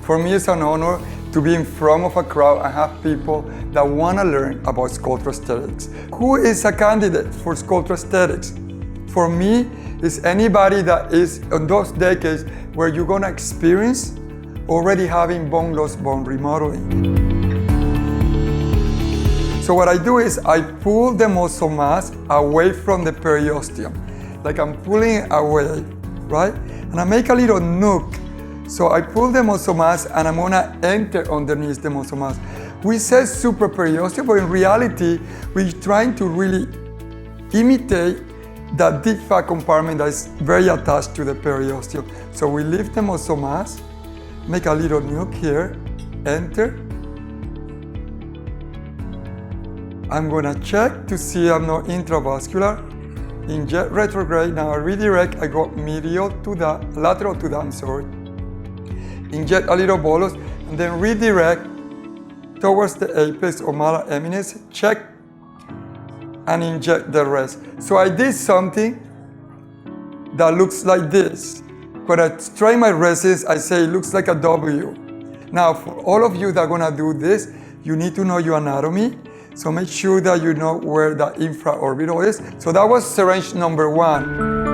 For me, it's an honor to be in front of a crowd and have people that want to learn about Sculptra Aesthetics. Who is a candidate for Sculptra Aesthetics? For me, it's anybody that is in those decades where you're going to experience already having bone loss, bone remodeling. So what I do is I pull the muscle mass away from the periosteum, like I'm pulling it away, right? And I make a little nook. So I pull the muscle mass and I'm gonna enter underneath the muscle mass. We say supraperiosteum, but in reality, we're trying to really imitate that deep fat compartment that is very attached to the periosteum. So we lift the muscle mass, make a little nook here, enter. I'm gonna check to see I'm not intravascular. Inject retrograde, now I redirect, I go medial to that, lateral to that, I'm sorry. Inject a little bolus, and then redirect towards the apex or malar eminence, check, and inject the rest. So I did something that looks like this. When I strain my resist, I say it looks like a W. Now, for all of you that are gonna do this, you need to know your anatomy. So make sure that you know where the infraorbital is. So that was syringe number 1.